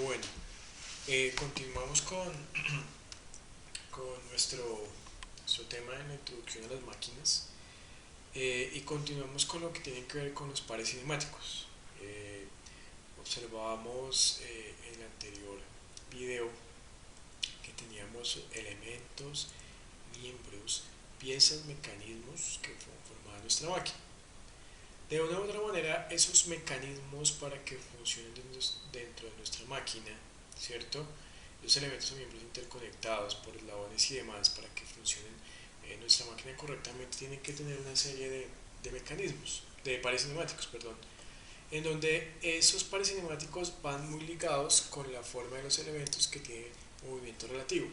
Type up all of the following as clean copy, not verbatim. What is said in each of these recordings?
Bueno, continuamos con nuestro tema de la introducción a las máquinas y continuamos con lo que tiene que ver con los pares cinemáticos. Observábamos en el anterior video que teníamos elementos, miembros, piezas, mecanismos que formaban nuestra máquina. De una u otra manera, esos mecanismos para que funcionen dentro de nuestra máquina, ¿cierto? Los elementos o miembros interconectados por eslabones y demás para que funcionen nuestra máquina correctamente tienen que tener una serie de mecanismos, de pares cinemáticos, perdón, en donde esos pares cinemáticos van muy ligados con la forma de los elementos que tienen movimiento relativo.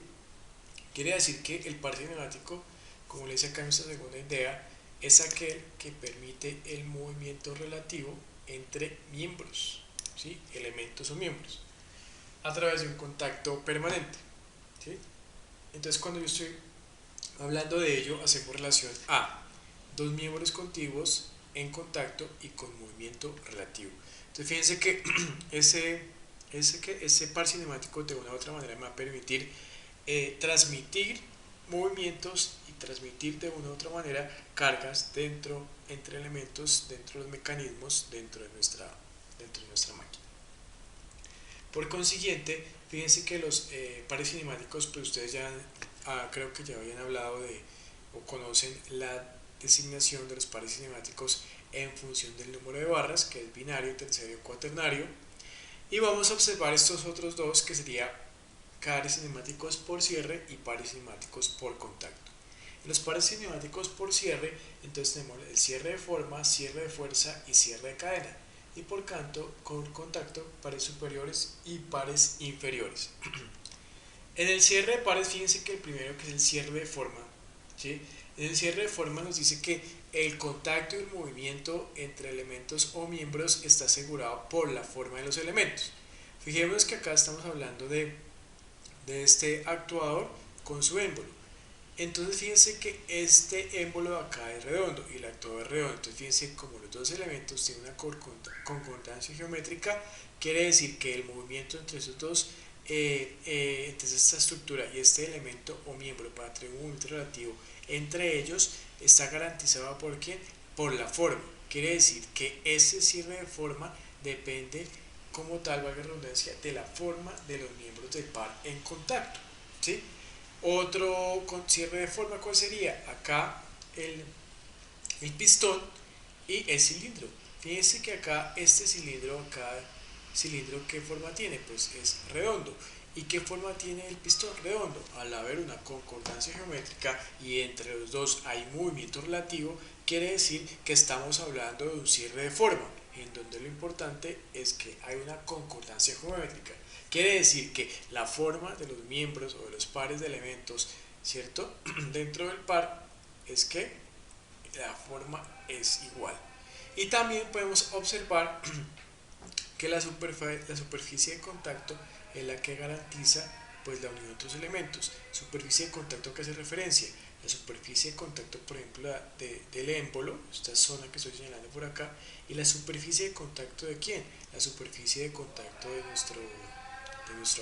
Quiere decir que el par cinemático, como le dice acá en nuestra segunda idea, es aquel que permite el movimiento relativo entre miembros, ¿sí? Elementos o miembros, a través de un contacto permanente, ¿sí? Entonces, cuando yo estoy hablando de ello, hacemos relación a dos miembros contiguos en contacto y con movimiento relativo. Entonces, fíjense que ese par cinemático de una u otra manera me va a permitir transmitir movimientos y transmitir de una u otra manera cargas entre elementos, dentro de los mecanismos, dentro de nuestra máquina. Por consiguiente, fíjense que los pares cinemáticos, pues ustedes ya creo que ya habían hablado de o conocen la designación de los pares cinemáticos en función del número de barras, que es binario, terciario, cuaternario. Y vamos a observar estos otros dos, que sería pares cinemáticos por cierre y pares cinemáticos por contacto. En los pares cinemáticos por cierre, entonces tenemos el cierre de forma, cierre de fuerza y cierre de cadena. Y por tanto, con contacto, pares superiores y pares inferiores. En el cierre de pares, fíjense que el primero, que es el cierre de forma, ¿sí? En el cierre de forma nos dice que el contacto y el movimiento entre elementos o miembros está asegurado por la forma de los elementos. Fijémonos que acá estamos hablando de este actuador con su émbolo. Entonces fíjense que este émbolo de acá es redondo y el actuador es redondo. Entonces fíjense como los dos elementos tienen una concordancia geométrica, quiere decir que el movimiento entre esos dos, entre esta estructura y este elemento o miembro para tener un movimiento relativo entre ellos está garantizado por quién, por la forma. Quiere decir que ese cierre de forma depende como tal, valga la redundancia, de la forma de los miembros del par en contacto, ¿sí? Otro cierre de forma, ¿cuál sería? Acá el pistón y el cilindro. Fíjense que acá este cilindro, ¿qué forma tiene? Pues es redondo. ¿Y qué forma tiene el pistón? Redondo. Al haber una concordancia geométrica y entre los dos hay movimiento relativo, quiere decir que estamos hablando de un cierre de forma, en donde lo importante es que hay una concordancia geométrica. Quiere decir que la forma de los miembros o de los pares de elementos, ¿cierto? Dentro del par es que la forma es igual. Y también podemos observar que la superficie de contacto es la que garantiza pues la unión de otros elementos. Superficie de contacto que hace referencia, la superficie de contacto, por ejemplo, del émbolo, esta zona que estoy señalando por acá, y la superficie de contacto de quién, la superficie de contacto de nuestro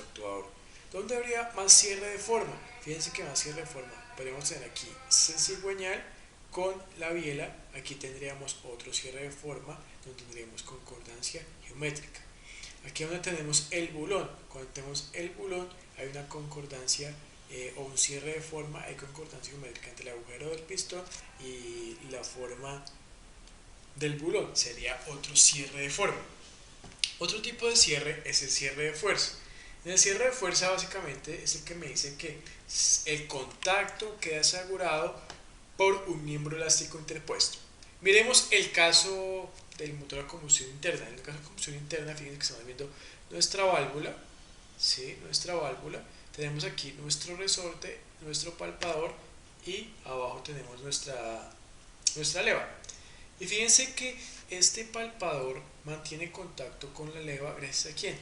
actuador. ¿Dónde habría más cierre de forma? Fíjense que más cierre de forma. Podemos tener aquí cigüeñal con la biela. Aquí tendríamos otro cierre de forma donde tendríamos concordancia geométrica. Aquí donde tenemos el bulón. Cuando tenemos el bulón hay una concordancia o un cierre de forma, hay concordancia geométrica entre el agujero del pistón y la forma del bulón. Sería otro cierre de forma. Otro tipo de cierre es el cierre de fuerza. En el cierre de fuerza básicamente es el que me dice que el contacto queda asegurado por un miembro elástico interpuesto. Miremos el caso del motor a combustión interna. En el caso de combustión interna, fíjense que estamos viendo nuestra válvula, ¿sí? Nuestra válvula. Tenemos aquí nuestro resorte, nuestro palpador y abajo tenemos nuestra leva. Y fíjense que este palpador mantiene contacto con la leva gracias a quién?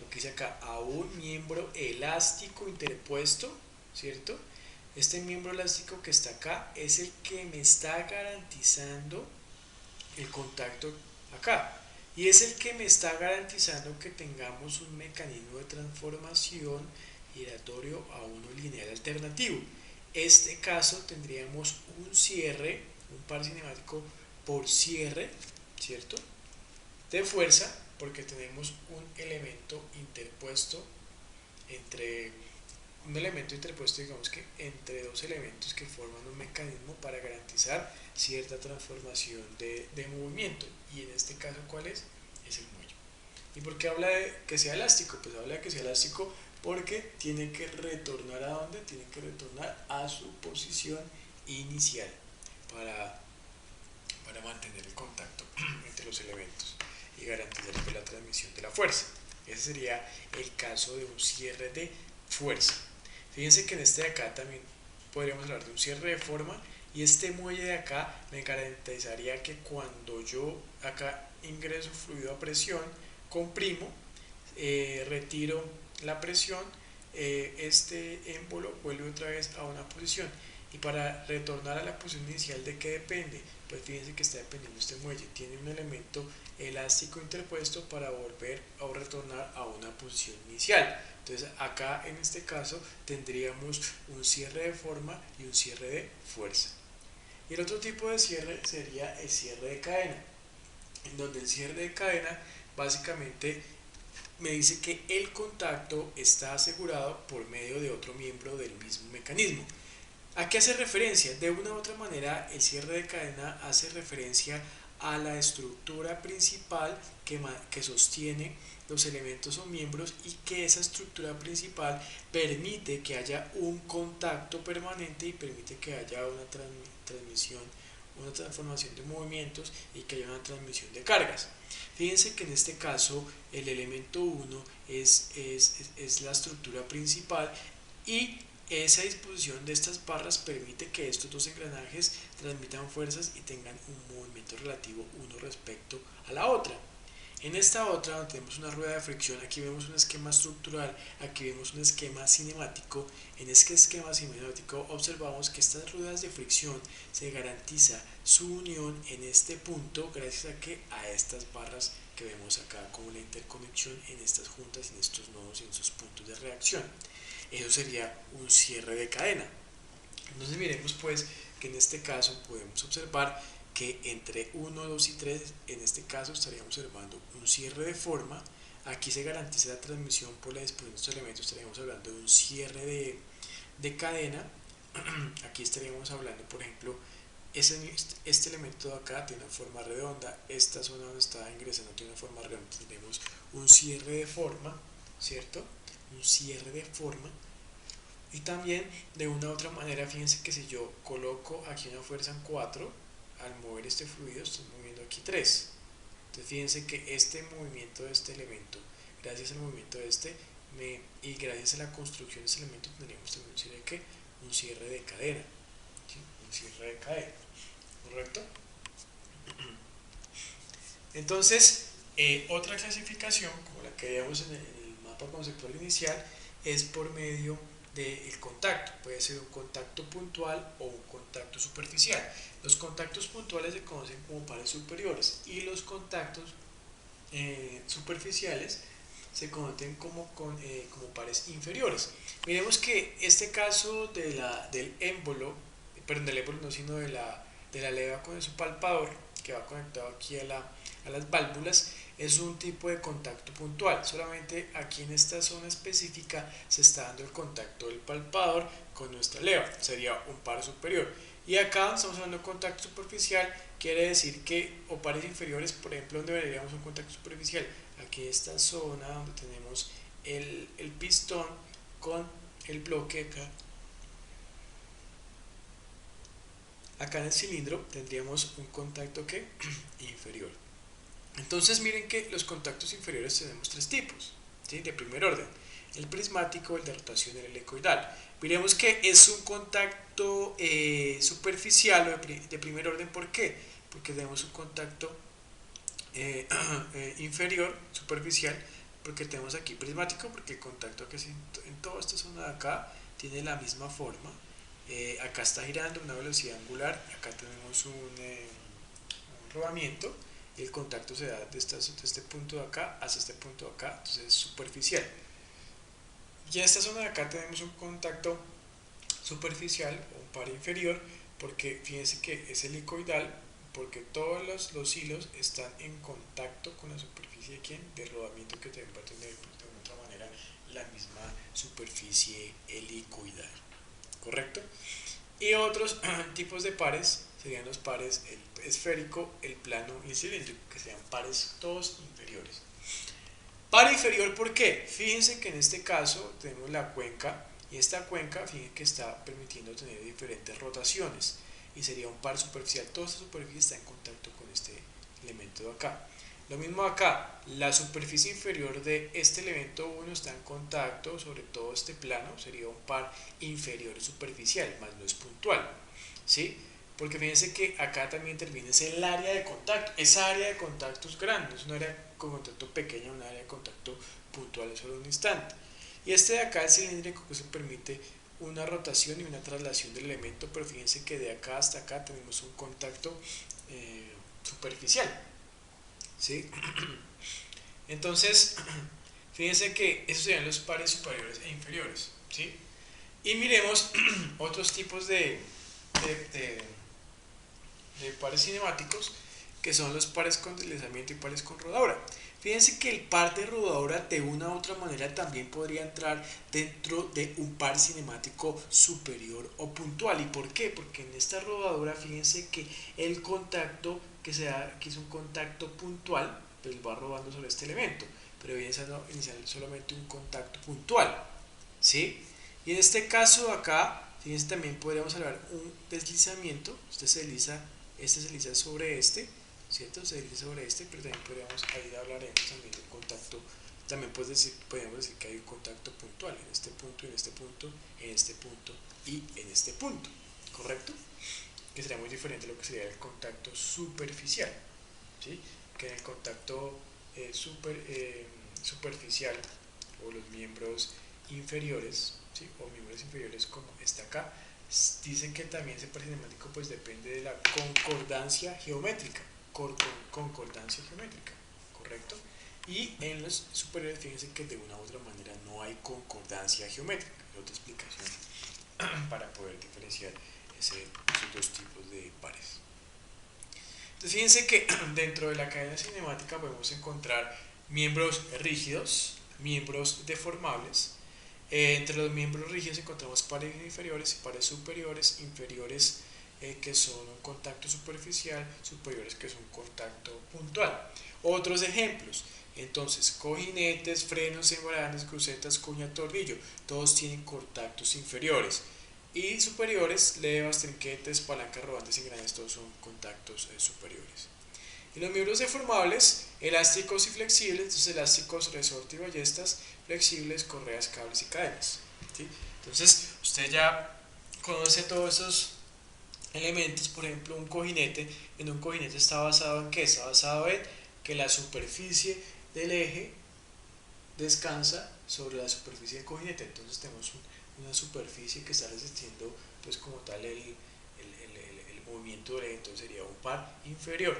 Lo que dice acá, a un miembro elástico interpuesto, ¿cierto? Este miembro elástico que está acá es el que me está garantizando el contacto acá. y es el que me está garantizando que tengamos un mecanismo de transformación giratorio a uno lineal alternativo. Este caso tendríamos un cierre, un par cinemático por cierre, ¿cierto? De fuerza, porque tenemos un elemento interpuesto, digamos que entre dos elementos que forman un mecanismo para garantizar cierta transformación de movimiento. Y en este caso, ¿cuál es? Es el muelle. ¿Y por qué habla de que sea elástico? Pues habla de que sea elástico porque tiene que retornar ¿a dónde? Tiene que retornar a su posición inicial para, para mantener el contacto entre los elementos y garantizar la transmisión de la fuerza. Ese sería el caso de un cierre de fuerza. Fíjense que en este de acá también podríamos hablar de un cierre de forma, y este muelle de acá me garantizaría que cuando yo acá ingreso fluido a presión, comprimo, retiro la presión, este émbolo vuelve otra vez a una posición. Y para retornar a la posición inicial, ¿de qué depende? Pues fíjense que está dependiendo este muelle. Tiene un elemento elástico interpuesto para volver a retornar a una posición inicial. Entonces acá en este caso tendríamos un cierre de forma y un cierre de fuerza. Y el otro tipo de cierre sería el cierre de cadena, en donde el cierre de cadena básicamente me dice que el contacto está asegurado por medio de otro miembro del mismo mecanismo. ¿A qué hace referencia? De una u otra manera, el cierre de cadena hace referencia a la estructura principal que sostiene los elementos o miembros, y que esa estructura principal permite que haya un contacto permanente y permite que haya una transmisión, una transformación de movimientos, y que haya una transmisión de cargas. Fíjense que en este caso el elemento 1 es la estructura principal, y esa disposición de estas barras permite que estos dos engranajes transmitan fuerzas y tengan un movimiento relativo uno respecto a la otra. En esta otra, donde tenemos una rueda de fricción, aquí vemos un esquema estructural, aquí vemos un esquema cinemático. En este esquema cinemático observamos que estas ruedas de fricción se garantiza su unión en este punto gracias a estas barras que vemos acá, como la interconexión en estas juntas, en estos nodos y en estos puntos de reacción. Eso sería un cierre de cadena. Entonces miremos pues que en este caso podemos observar que entre 1, 2 y 3, en este caso estaríamos observando un cierre de forma. Aquí se garantiza la transmisión por la disposición de estos elementos, estaríamos hablando de un cierre de cadena. Aquí estaríamos hablando, por ejemplo, este elemento de acá tiene una forma redonda, esta zona donde está ingresando tiene una forma redonda, tenemos un cierre de forma, ¿cierto? Un cierre de forma. Y también de una u otra manera, fíjense que si yo coloco aquí una fuerza en 4, al mover este fluido estoy moviendo aquí 3. Entonces fíjense que este movimiento de este elemento, gracias al movimiento de y gracias a la construcción de este elemento, tendríamos también un cierre de cadena, ¿sí? Un cierre de cadena, ¿correcto? Entonces, otra clasificación, como la que veíamos en el mapa conceptual inicial, es por medio del contacto. Puede ser un contacto puntual o un contacto superficial. Los contactos puntuales se conocen como pares superiores, y los contactos superficiales se conocen como pares inferiores. Miremos que este caso del émbolo, perdón, del émbolo no, sino de la leva con su palpador, que va conectado aquí a las válvulas, es un tipo de contacto puntual. Solamente aquí en esta zona específica se está dando el contacto del palpador con nuestra leva, sería un par superior. Y acá estamos hablando de contacto superficial, quiere decir que, o pares inferiores, por ejemplo, donde veríamos un contacto superficial, aquí esta zona donde tenemos el pistón con el bloque acá en el cilindro tendríamos un contacto que inferior. Entonces miren que los contactos inferiores tenemos tres tipos, ¿sí? De primer orden: el prismático, el de rotación y el helicoidal. Miremos que es un contacto superficial o de primer orden. ¿Por qué? Porque tenemos un contacto inferior, superficial, porque tenemos aquí prismático, porque el contacto que en toda esta zona de acá tiene la misma forma. Acá está girando a una velocidad angular, acá tenemos un rodamiento, y el contacto se da de este punto de acá hasta este punto de acá, entonces es superficial. Y en esta zona de acá tenemos un contacto superficial o un par inferior, porque fíjense que es helicoidal, porque todos los hilos están en contacto con la superficie de ¿quién? De rodamiento, que también va a tener pues, de una otra manera la misma superficie helicoidal, ¿correcto? Y otros tipos de pares serían los pares el esférico, el plano y el cilíndrico, que serían pares todos inferiores. Par inferior, ¿por qué? Fíjense que en este caso tenemos la cuenca, y esta cuenca, fíjense que está permitiendo tener diferentes rotaciones, y sería un par superficial. Toda esta superficie está en contacto con este elemento de acá. Lo mismo acá, la superficie inferior de este elemento 1 está en contacto sobre todo este plano, sería un par inferior superficial, más no es puntual, ¿sí? Porque fíjense que acá también interviene el área de contacto. Esa área de contacto es grande, es un área de contacto pequeña, un área de contacto puntual, es solo un instante. Y este de acá, el cilíndrico, que se permite una rotación y una traslación del elemento, pero fíjense que de acá hasta acá tenemos un contacto superficial, ¿sí? Entonces, fíjense que esos serían los pares superiores e inferiores, ¿sí? Y miremos otros tipos de pares cinemáticos, que son los pares con deslizamiento y pares con rodadura. Fíjense que el par de rodadura de una u otra manera también podría entrar dentro de un par cinemático superior o puntual. ¿Y por qué? Porque en esta rodadura, fíjense que el contacto que se da, que es un contacto puntual, pues va rodando sobre este elemento, pero viene siendo solamente un contacto puntual, ¿sí? Y en este caso acá, fíjense, también podríamos hablar un deslizamiento. Este se desliza sobre este, ¿cierto? Se desliza sobre este, pero también podríamos, ahí hablaremos también del contacto. También podríamos decir que hay un contacto puntual en este punto, en este punto, en este punto y en este punto, ¿correcto? Que sería muy diferente a lo que sería el contacto superficial, ¿sí? Que en el contacto superficial, o los miembros inferiores, ¿sí? O miembros inferiores como está acá, dicen que también ese par cinemático pues depende de la concordancia geométrica, concordancia geométrica, ¿correcto? Y en los superiores, fíjense que de una u otra manera no hay concordancia geométrica. Es otra explicación para poder diferenciar esos dos tipos de pares. Entonces fíjense que dentro de la cadena cinemática podemos encontrar miembros rígidos, miembros deformables. Entre los miembros rígidos encontramos pares inferiores y pares superiores, inferiores que son un contacto superficial, superiores que son un contacto puntual. Otros ejemplos, entonces, cojinetes, frenos, embranes, crucetas, cuña, tornillo, todos tienen contactos inferiores. Y superiores, levas, trinquetes, palancas rodantes, engranes, todos son contactos superiores. Y los miembros deformables, elásticos y flexibles, entonces elásticos, resorte y ballestas, flexibles, correas, cables y cadenas, ¿sí? Entonces, usted ya conoce todos esos elementos. Por ejemplo, un cojinete, en un cojinete está basado en ¿qué? Está basado en que la superficie del eje descansa sobre la superficie del cojinete. Entonces tenemos una superficie que está resistiendo pues como tal el movimiento del eje, entonces sería un par inferior,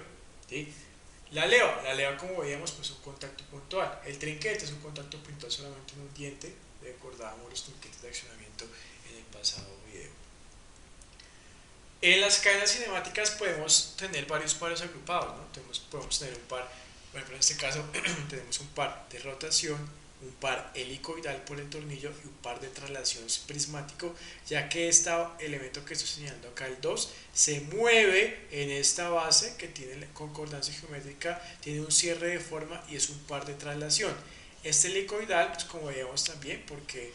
¿sí? La leva como veíamos pues es un contacto puntual. El trinquete es un contacto puntual solamente en un diente. Recordábamos los trinquetes de accionamiento en el pasado video. En las cadenas cinemáticas podemos tener varios pares agrupados, ¿no? Podemos tener un par, por ejemplo en este caso tenemos un par de rotación, un par helicoidal por el tornillo y un par de traslación prismático, ya que este elemento que estoy señalando acá, el 2, se mueve en esta base que tiene concordancia geométrica, tiene un cierre de forma y es un par de traslación. Este helicoidal, pues como veíamos también, porque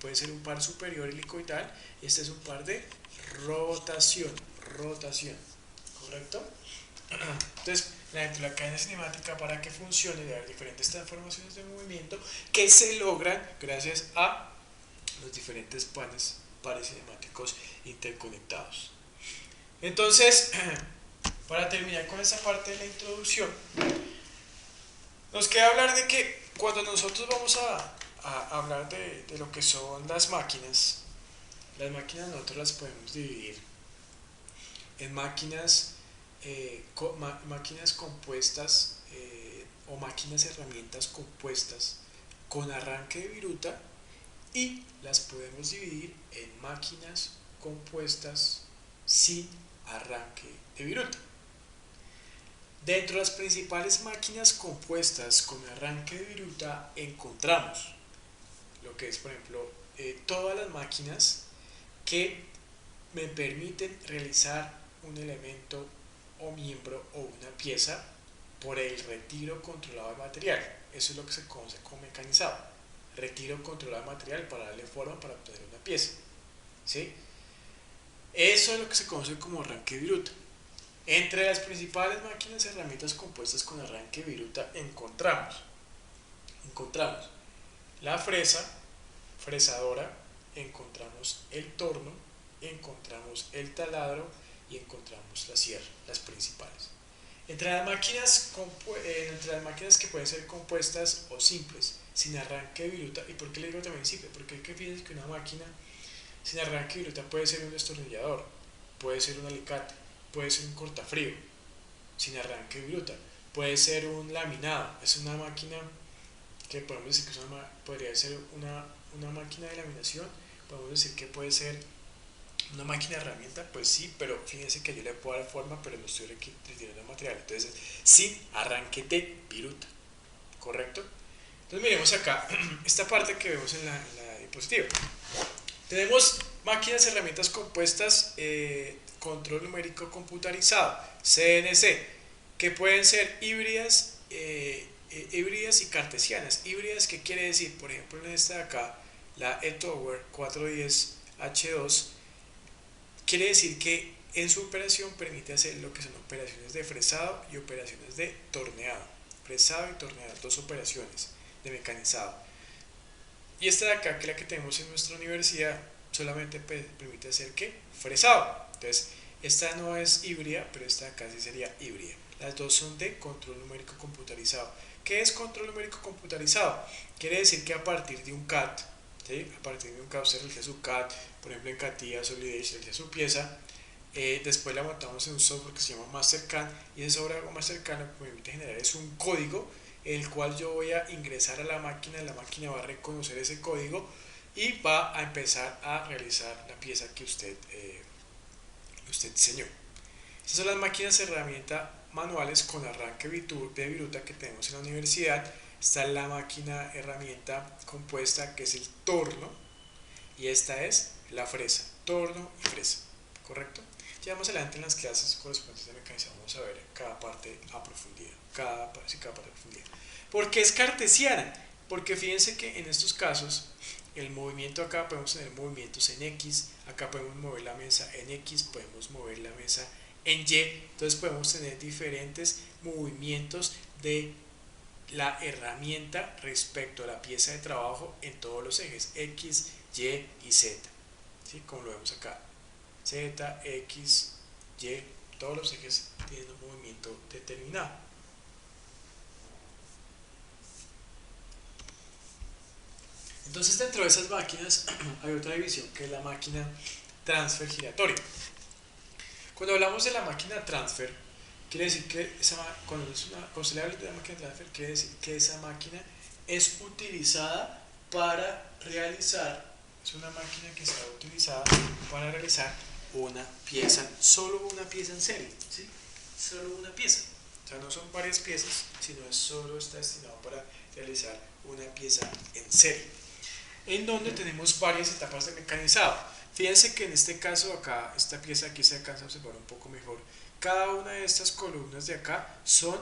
puede ser un par superior helicoidal, este es un par de rotación, ¿correcto? Entonces, dentro de la cadena cinemática, para que funcione, debe haber diferentes transformaciones de movimiento que se logran gracias a los diferentes pares cinemáticos interconectados. Entonces, para terminar con esta parte de la introducción, nos queda hablar de que cuando nosotros vamos a hablar de lo que son las máquinas nosotros las podemos dividir en máquinas máquinas compuestas o máquinas herramientas compuestas con arranque de viruta y las podemos dividir en máquinas compuestas sin arranque de viruta. Dentro de las principales máquinas compuestas con arranque de viruta encontramos lo que es, por ejemplo, todas las máquinas que me permiten realizar un elemento o miembro o una pieza por el retiro controlado de material. Eso es lo que se conoce como mecanizado. Retiro controlado de material para darle forma para obtener una pieza. ¿Sí? Eso es lo que se conoce como arranque de viruta. Entre las principales máquinas y herramientas compuestas con arranque de viruta encontramos la fresa, fresadora, encontramos el torno, encontramos el taladro y encontramos la sierra, las principales. Entre las máquinas que pueden ser compuestas o simples, sin arranque de viruta, ¿y por qué le digo también simple? Porque hay que fíjense que una máquina sin arranque de viruta puede ser un destornillador, puede ser un alicate, puede ser un cortafrío, sin arranque de viruta, puede ser un laminado, es una máquina que podemos decir que podría ser una máquina de laminación, podemos decir que puede ser una máquina de herramienta, pues sí, pero fíjense que yo le puedo dar forma, pero no estoy retirando material, entonces sin arranque de viruta, ¿correcto? Entonces miremos acá, esta parte que vemos en la diapositiva. Tenemos máquinas y herramientas compuestas, control numérico computarizado, CNC, que pueden ser híbridas, híbridas y cartesianas. Híbridas, ¿qué quiere decir? Por ejemplo, en esta de acá, la eTower 410H2, quiere decir que en su operación permite hacer lo que son operaciones de fresado y operaciones de torneado. Fresado y torneado, dos operaciones de mecanizado. Y esta de acá, que es la que tenemos en nuestra universidad, solamente permite hacer ¿qué? Fresado. Entonces, esta no es híbrida, pero esta de acá sí sería híbrida. Las dos son de control numérico computarizado. ¿Qué es control numérico computarizado? Quiere decir que a partir de un CAD, ¿sí? A partir de un CAD usted realiza su CAD, por ejemplo en CATIA, Solid Edge, realiza su pieza, después la montamos en un software que se llama Mastercam, y ese software Mastercam lo que me permite generar es un código, el cual yo voy a ingresar a la máquina va a reconocer ese código y va a empezar a realizar la pieza que usted diseñó. Estas son las máquinas herramienta manuales con arranque de viruta que tenemos en la universidad. Está la máquina herramienta compuesta, que es el torno, y esta es la fresa, torno y fresa, ¿correcto? Ya más adelante en las clases correspondientes de mecanizado vamos a ver cada parte a profundidad, cada parte a profundidad. ¿Por qué es cartesiana? Porque fíjense que en estos casos el movimiento, acá podemos tener movimientos en X, acá podemos mover la mesa en X, podemos mover la mesa en Y, entonces podemos tener diferentes movimientos de la herramienta respecto a la pieza de trabajo en todos los ejes X, Y y Z, ¿sí? Como lo vemos acá, Z, X, Y, todos los ejes tienen un movimiento determinado. Entonces dentro de esas máquinas hay otra división que es la máquina transfer giratoria. Cuando hablamos de la máquina transfer, quiere decir que cuando se le habla de la máquina transfer, quiere decir que esa máquina es utilizada para realizar, es una máquina que está utilizada para realizar una pieza, solo una pieza en serie, ¿sí? Solo una pieza. O sea, no son varias piezas, sino solo está destinado para realizar una pieza en serie, en donde tenemos varias etapas de mecanizado. Fíjense que en este caso acá, esta pieza aquí se alcanza a observar un poco mejor. Cada una de estas columnas de acá son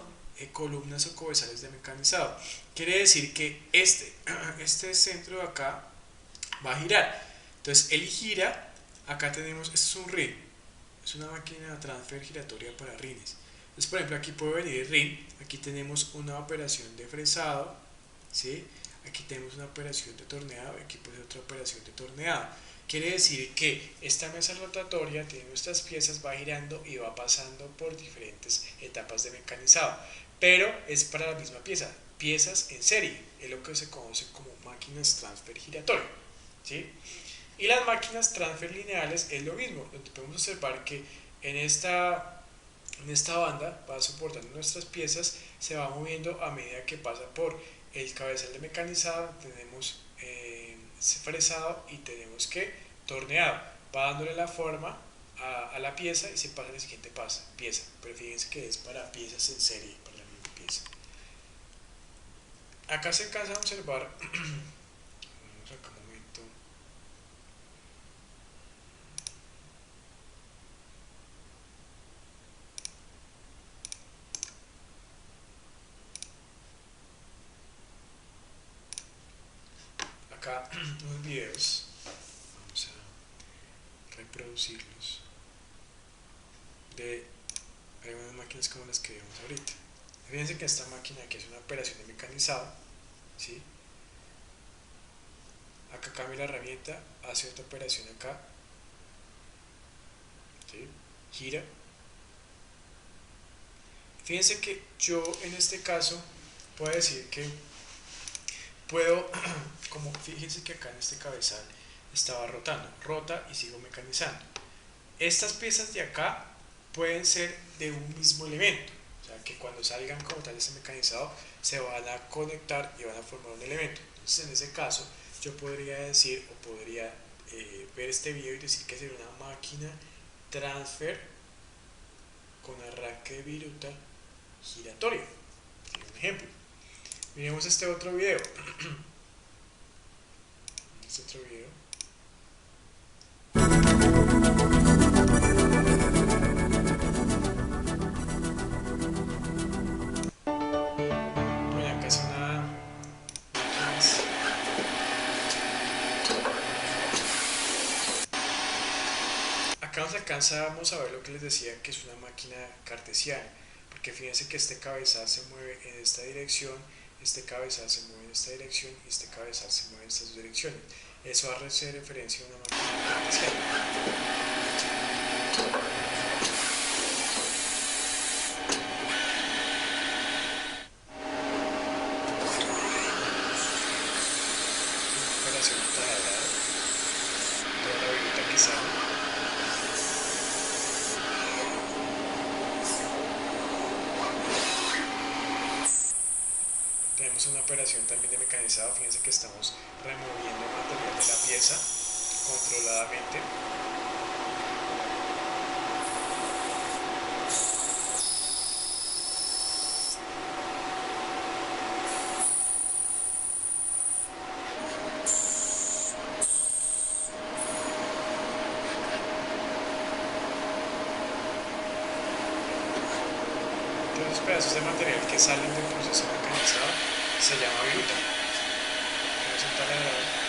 columnas o cabezales de mecanizado. Quiere decir que este centro de acá va a girar. Entonces él gira, acá tenemos, esto es un rin, es una máquina de transfer giratoria para rines. Entonces por ejemplo aquí puede venir el rin, aquí tenemos una operación de fresado, ¿sí? Aquí tenemos una operación de torneado y aquí puede ser otra operación de torneado. Quiere decir que esta mesa rotatoria tiene nuestras piezas, va girando y va pasando por diferentes etapas de mecanizado, pero es para la misma pieza, piezas en serie, es lo que se conoce como máquinas transfer giratorio, ¿sí? Y las máquinas transfer lineales es lo mismo, donde podemos observar que en esta En esta banda va soportando nuestras piezas, se va moviendo a medida que pasa por el cabezal de mecanizado, tenemos fresado y tenemos que torneado. Va dándole la forma a la pieza y se pasa a la siguiente pieza. Pero fíjense que es para piezas en serie, para la misma pieza. Acá se alcanza a observar, vamos acá un momento, acá unos videos, vamos a reproducirlos, de algunas máquinas como las que vemos ahorita. Fíjense que esta máquina aquí es una operación de mecanizado, ¿sí? Acá cambia la herramienta, hace otra operación acá, ¿sí? Gira. Fíjense que yo en este caso puedo decir que puedo, como fíjense que acá en este cabezal estaba rotando, rota y sigo mecanizando. Estas piezas de acá pueden ser de un mismo elemento, o sea que cuando salgan como tal de este mecanizado se van a conectar y van a formar un elemento. Entonces en ese caso yo podría decir o podría ver este video y decir que sería una máquina transfer con arranque de viruta giratoria. Un ejemplo. Miremos este otro video. Este otro video. Bueno, acá es una máquina. Acá nos alcanzamos a ver lo que les decía, que es una máquina cartesiana, porque fíjense que este cabezal se mueve en esta dirección, este cabezal se mueve en esta dirección y este cabezal se mueve en estas dos direcciones. Eso hace referencia a una máquina cartesiana. Operación de taladrar, toda la viruta que sale. Tenemos una operación también de mecanizado, fíjense que estamos removiendo el material de la pieza controladamente. Entonces los pedazos de material que salen del proceso mecanizado se llama viruta. Es un taladrador.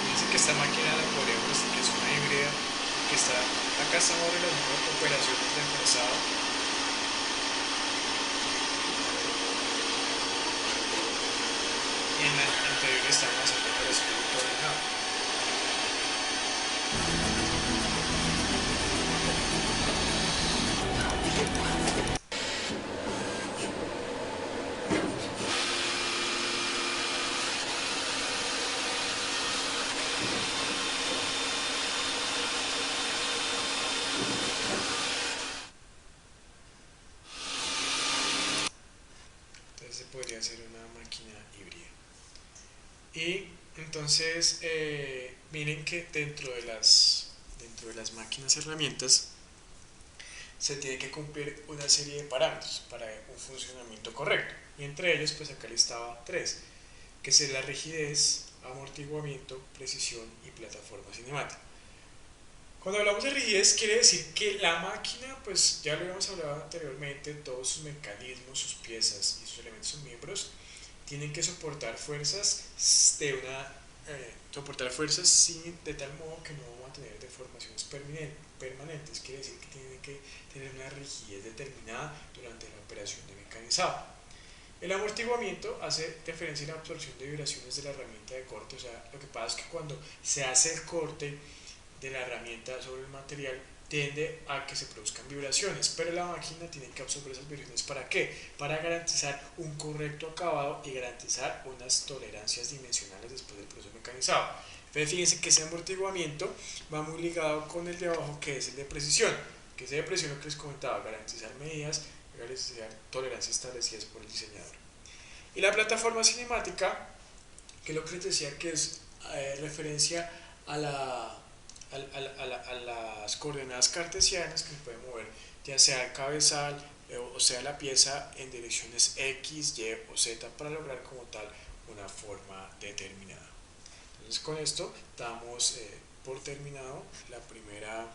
Fíjense que esta máquina la podríamos decir que es una híbrida, que está, acá estamos realizando operaciones de fresado. Y en la anterior estamos haciendo operaciones de tornado. Entonces podría ser una máquina híbrida. Y entonces miren que dentro de las máquinas herramientas se tiene que cumplir una serie de parámetros para un funcionamiento correcto. Y entre ellos, pues acá listaba tres, que es la rigidez, amortiguamiento, precisión y plataforma cinemática. Cuando hablamos de rigidez quiere decir que la máquina, pues ya lo habíamos hablado anteriormente, todos sus mecanismos, sus piezas y sus elementos, sus miembros, tienen que soportar fuerzas soportar fuerzas de tal modo que no van a tener deformaciones permanentes, quiere decir que tienen que tener una rigidez determinada durante la operación de mecanizado. El amortiguamiento hace referencia a la absorción de vibraciones de la herramienta de corte, o sea, lo que pasa es que cuando se hace el corte de la herramienta sobre el material tiende a que se produzcan vibraciones, pero la máquina tiene que absorber esas vibraciones. ¿Para qué? Para garantizar un correcto acabado y garantizar unas tolerancias dimensionales después del proceso mecanizado. Entonces fíjense que ese amortiguamiento va muy ligado con el de abajo, que es el de precisión, que es el de precisión lo que les comentaba, garantizar medidas, garantizar tolerancias establecidas por el diseñador. Y la plataforma cinemática, que es lo que les decía que es referencia a a las coordenadas cartesianas que se pueden mover ya sea el cabezal o sea la pieza en direcciones X, Y o Z para lograr como tal una forma determinada. Entonces con esto damos por terminado la primera